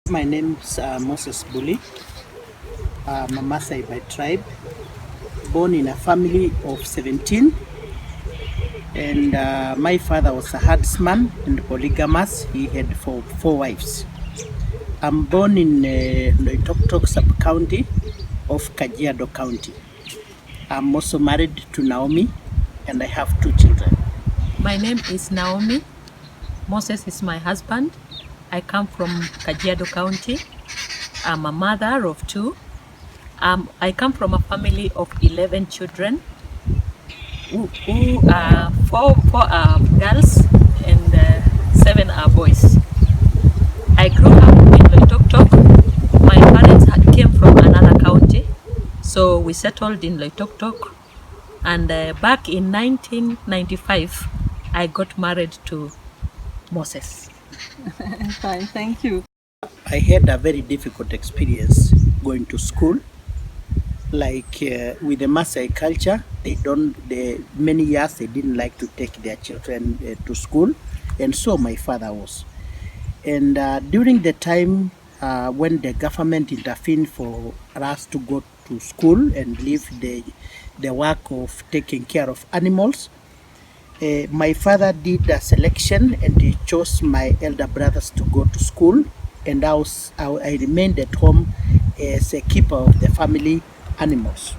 My name's Moses Bully. I'm a Maasaï by tribe, born in a family of 17. And my father was a herdsman and polygamous. He had four wives. I'm born in Loitoktok sub-county of Kajiado County. I'm also married to Naomi, and I have 2 children. My name is Naomi. Moses is my husband. I come from Kajiado County. I'm a mother of 2. I come from a family of 11 children, who are 4 are girls and 7 are boys. I grew up in Loitoktok. My parents came from another county, so we settled in Loitoktok. And back in 1995, I got married to Moses. Fine, thank you. I had a very difficult experience going to school. Like with the Maasaï culture, many years they didn't like to take their children to school, and so my father was. And during the time when the government intervened for us to go to school and leave the work of taking care of animals, my father did a selection and he chose my elder brothers to go to school, and I remained at home as a keeper of the family animals.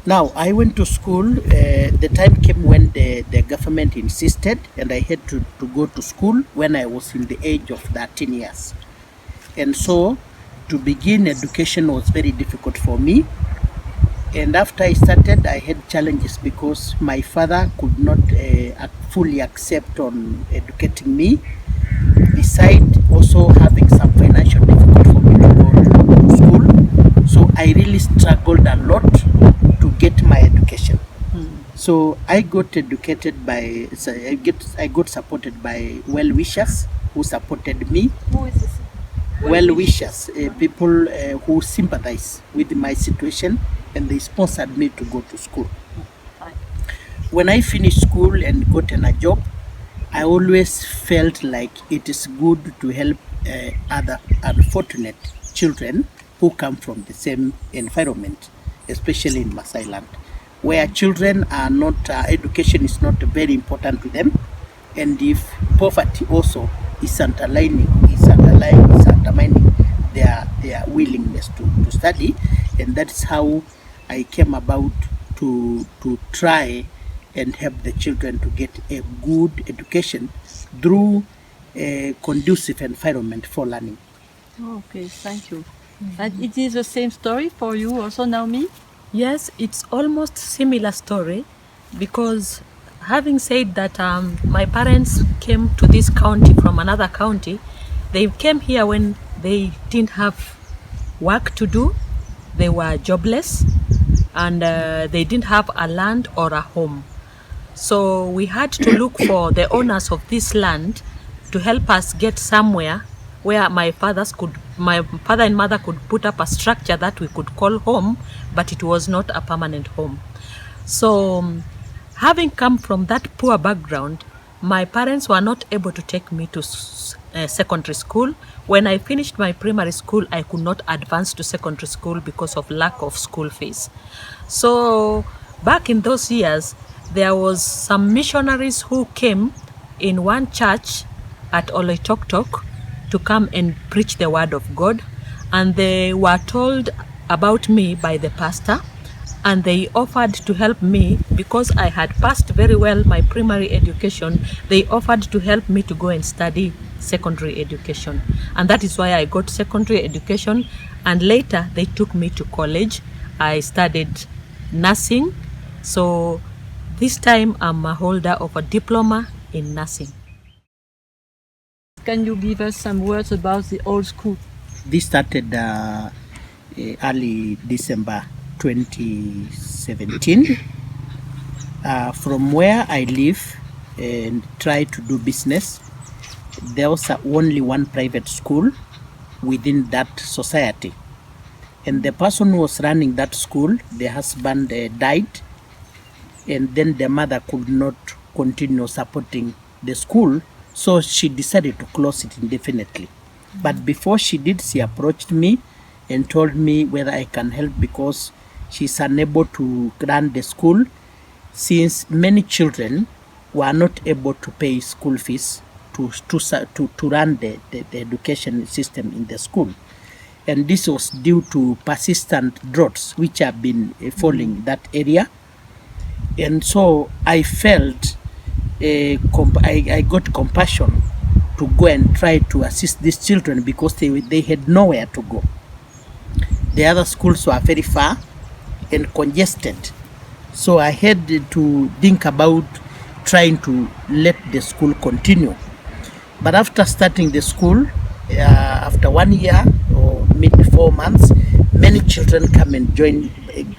Now, I went to school. The time came when the government insisted, and I had to go to school when I was in the age of 13 years. And so, to begin education was very difficult for me. And after I started, I had challenges because my father could not fully accept on educating me, besides also having some financial difficulty for me to go to school. So I really struggled a lot to get my education. So I got educated by, I got supported by well-wishers who supported me. Who is this? Well-wishers, people who sympathize with my situation, and they sponsored me to go to school. When I finished school and got a job, I always felt like it is good to help other unfortunate children who come from the same environment, especially in Maasaï land, where children are not, education is not very important to them, and if poverty also is undermining their willingness to study. And that's how I came about to try and help the children to get a good education through a conducive environment for learning. Okay, thank you. And it is the same story for you also, Naomi? Yes, it's almost similar story, because having said that my parents came to this county from another county, they came here when they didn't have work to do. They were jobless, and they didn't have a land or a home. So we had to look for the owners of this land to help us get somewhere where my father and mother could put up a structure that we could call home, but it was not a permanent home. So having come from that poor background, my parents were not able to take me to secondary school. When I finished my primary school, I could not advance to secondary school because of lack of school fees. So back in those years, there was some missionaries who came in one church at Oloitoktok to come and preach the word of God, and they were told about me by the pastor, and they offered to help me because I had passed very well my primary education. They offered to help me to go and study secondary education, and that is why I got secondary education, and later they took me to college. I studied nursing, so this time I'm a holder of a diploma in nursing. Can you give us some words about the old school? This started early December 2017. From where I live and try to do business, there was only one private school within that society. And the person who was running that school, the husband died, and then the mother could not continue supporting the school, so she decided to close it indefinitely. But before she did, she approached me and told me whether I can help because she's unable to run the school since many children were not able to pay school fees to run the education system in the school. And this was due to persistent droughts which have been falling that area. And so I felt, I got compassion to go and try to assist these children because they had nowhere to go. The other schools were very far and congested. So I had to think about trying to let the school continue. But after starting the school, after 1 year or maybe 4 months, many children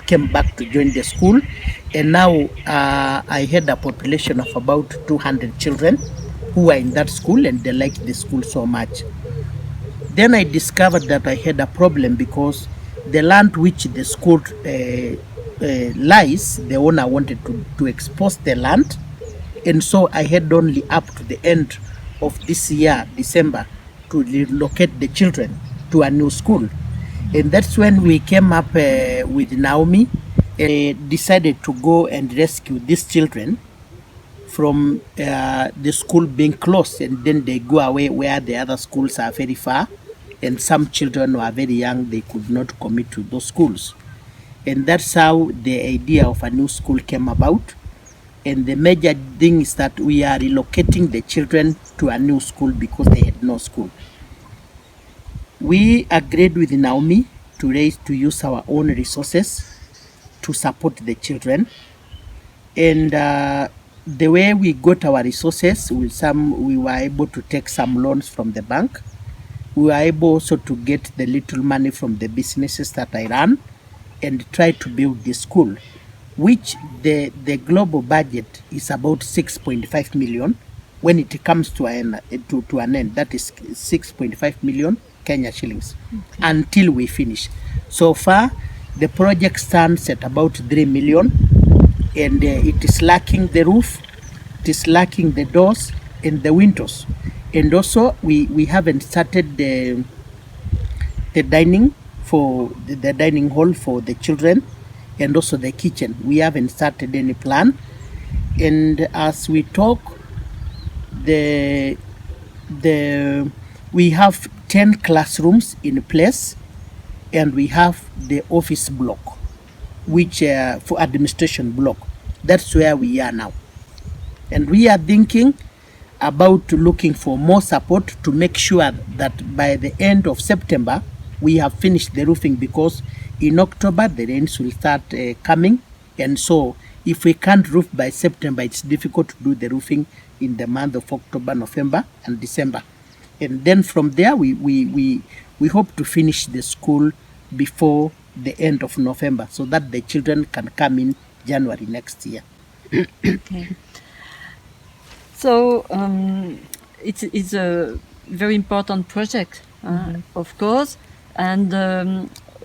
came back to join the school. And now I had a population of about 200 children who are in that school, and they like the school so much. Then I discovered that I had a problem because the land which the school lies, the owner wanted to expose the land, and so I had only up to the end of this year, December, to relocate the children to a new school. And that's when we came up with Naomi and decided to go and rescue these children from the school being closed, and then they go away where the other schools are very far, and some children who are very young, they could not commit to those schools. And that's how the idea of a new school came about. And the major thing is that we are relocating the children to a new school because they had no school. We agreed with Naomi to use our own resources to support the children. And the way we got our resources, we were able to take some loans from the bank. We were able also to get the little money from the businesses that I run and try to build the school, which the global budget is about 6.5 million. When it comes to an end, that is 6.5 million Kenya shillings, until we finish. So far, the project stands at about 3 million, and it is lacking the roof, it is lacking the doors and the windows. And also, we haven't started the dining hall for the children, and also the kitchen. We haven't started any plan. And as we talk, we have 10 classrooms in place, and we have the office block, which for administration block. That's where we are now. And we are thinking about looking for more support to make sure that by the end of September, we have finished the roofing, because in October, the rains will start coming. And so if we can't roof by September, it's difficult to do the roofing in the month of October, November, and December. And then from there, we hope to finish the school before the end of November, so that the children can come in January next year. Okay. So it's a very important project, of course. And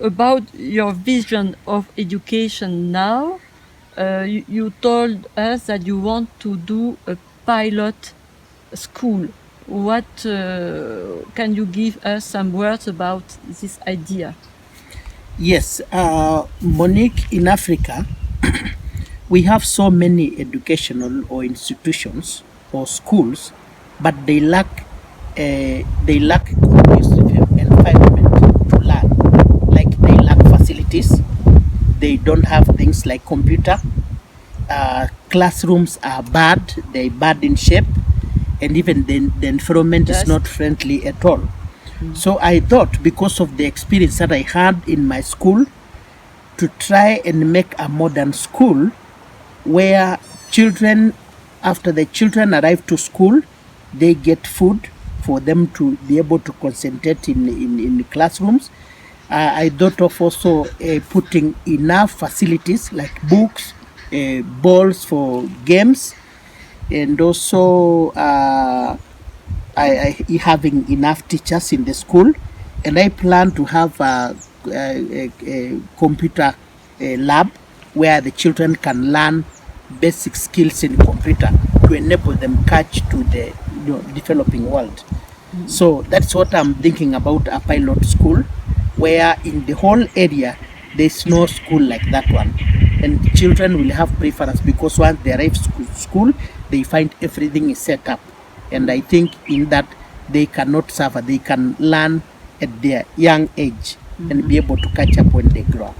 about your vision of education now, you told us that you want to do a pilot school. What can you give us some words about this idea? Yes, Monique, in Africa, we have so many educational or institutions or schools, but they lack conducive environment to learn. Like, they lack facilities, they don't have things like computer, classrooms are bad, they're bad in shape, and even the environment is not friendly at all. So I thought, because of the experience that I had in my school, to try and make a modern school where children, after the children arrive to school, they get food for them to be able to concentrate in the classrooms. I thought of also putting enough facilities like books, balls for games, and also having enough teachers in the school. And I plan to have a computer lab where the children can learn basic skills in computer to enable them catch to the developing world. So that's what I'm thinking about, a pilot school, where in the whole area there's no school like that one, and children will have preference because once they arrive school, they find everything is set up, and I think in that they cannot suffer. They can learn at their young age and be able to catch up when they grow up.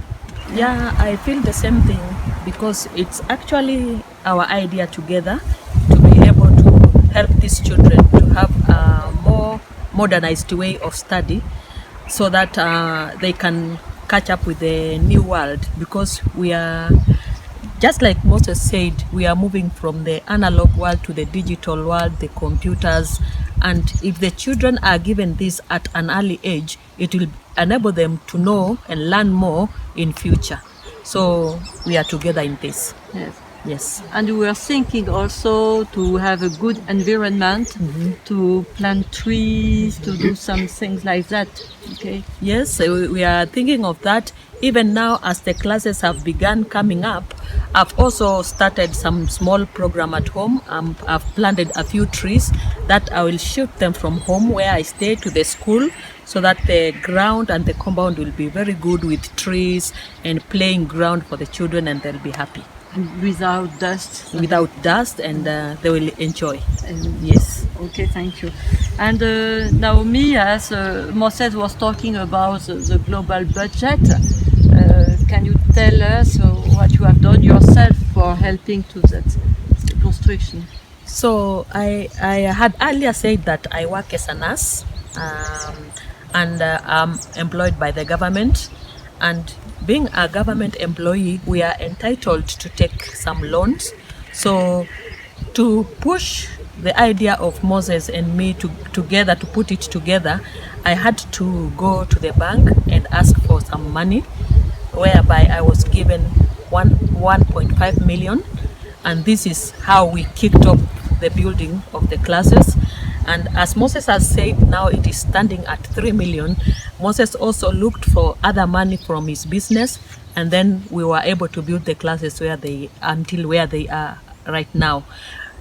Yeah, I feel the same thing because it's actually our idea together to be able to help these children to have a more modernized way of study so that they can catch up with the new world, because we are, just like Moses said, we are moving from the analog world to the digital world, the computers, and if the children are given this at an early age, it will enable them to know and learn more in future. So we are together in this. Yes. Yes. And we were thinking also to have a good environment, to plant trees, to do some things like that. Okay. Yes, so we are thinking of that. Even now, as the classes have begun coming up, I've also started some small program at home. I've planted a few trees that I will shoot them from home where I stay to the school, so that the ground and the compound will be very good with trees and playing ground for the children, and they'll be happy. And without dust. Without dust, and they will enjoy. Yes. Okay, thank you. And Naomi, as Moses was talking about the global budget, can you tell us what you have done yourself for helping to that construction? So I had earlier said that I work as a nurse, and I'm employed by the government. And being a government employee, we are entitled to take some loans. So to push the idea of Moses and me together, to put it together, I had to go to the bank and ask for some money, whereby I was given 1.5 million. And this is how we kicked off the building of the classes. And as Moses has said, now it is standing at 3 million. Moses also looked for other money from his business, and then we were able to build the classes until where they are right now.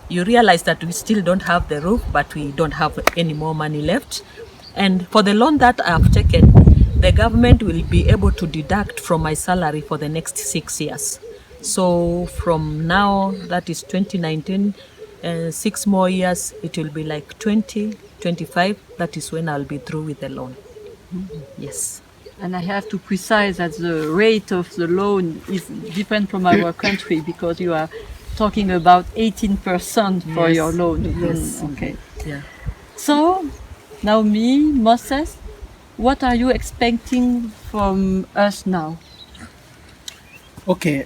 You realize that we still don't have the roof, but we don't have any more money left. And for the loan that I have taken, the government will be able to deduct from my salary for the next 6 years. So from now, that is 2019, 6 more years, it will be like 2025. That is when I'll be through with the loan. Yes. And I have to precise that the rate of the loan is different from our country, because you are talking about 18% for your loan. Yes. Okay. Yeah. So, Naomi, Moses, what are you expecting from us now? Okay,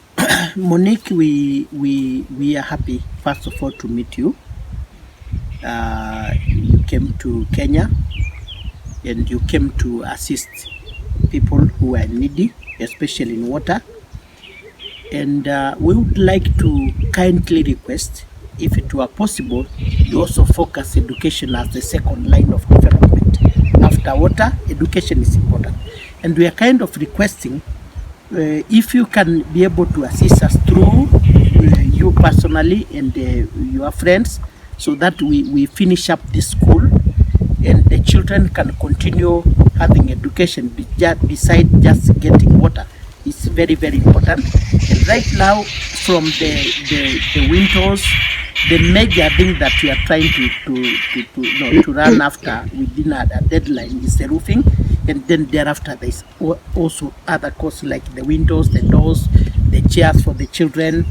Monique, we are happy, first of all, to meet you. You came to Kenya, and you came to assist people who are needy, especially in water. And we would like to kindly request, if it were possible, you also focus education as the second line of development. After water, education is important. And we are kind of requesting, if you can be able to assist us through you personally and your friends, so that we finish up the school and the children can continue having education beside just getting water. It's very, very important. And right now, from the winters, the major thing that we are trying to run after within a deadline is the roofing. And then thereafter, there's also other costs like the windows, the doors, the chairs for the children,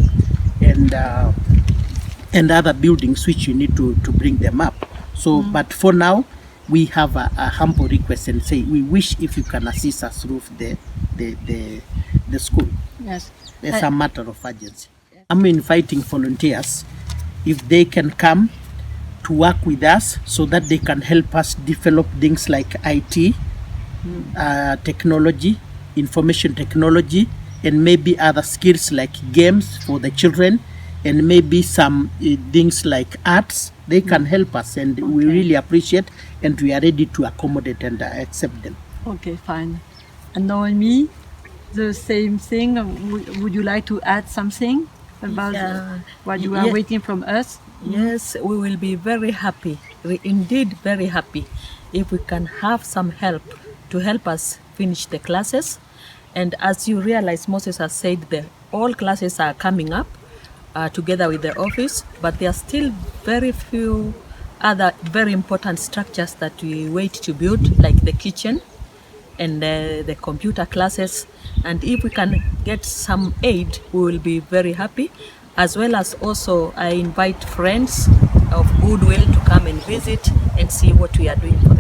and other buildings which you need to bring them up. So, but for now, we have a humble request and say we wish if you can assist us roof the school. Yes. It's a matter of urgency. I'm inviting volunteers, if they can come to work with us, so that they can help us develop things like IT, technology, information technology, and maybe other skills like games for the children, and maybe some things like arts. They can help us, and we really appreciate, and we are ready to accommodate and accept them. Okay, fine. And Naomi, the same thing. Would you like to add something about Yeah. what you are Yeah. waiting from us? Yes, we will be very happy, indeed very happy, if we can have some help to help us finish the classes. And as you realize, Moses has said that all classes are coming up together with the office, but there are still very few other very important structures that we wait to build, like the kitchen and the computer classes. And if we can get some aid, we will be very happy. As well as also, I invite friends of goodwill to come and visit and see what we are doing for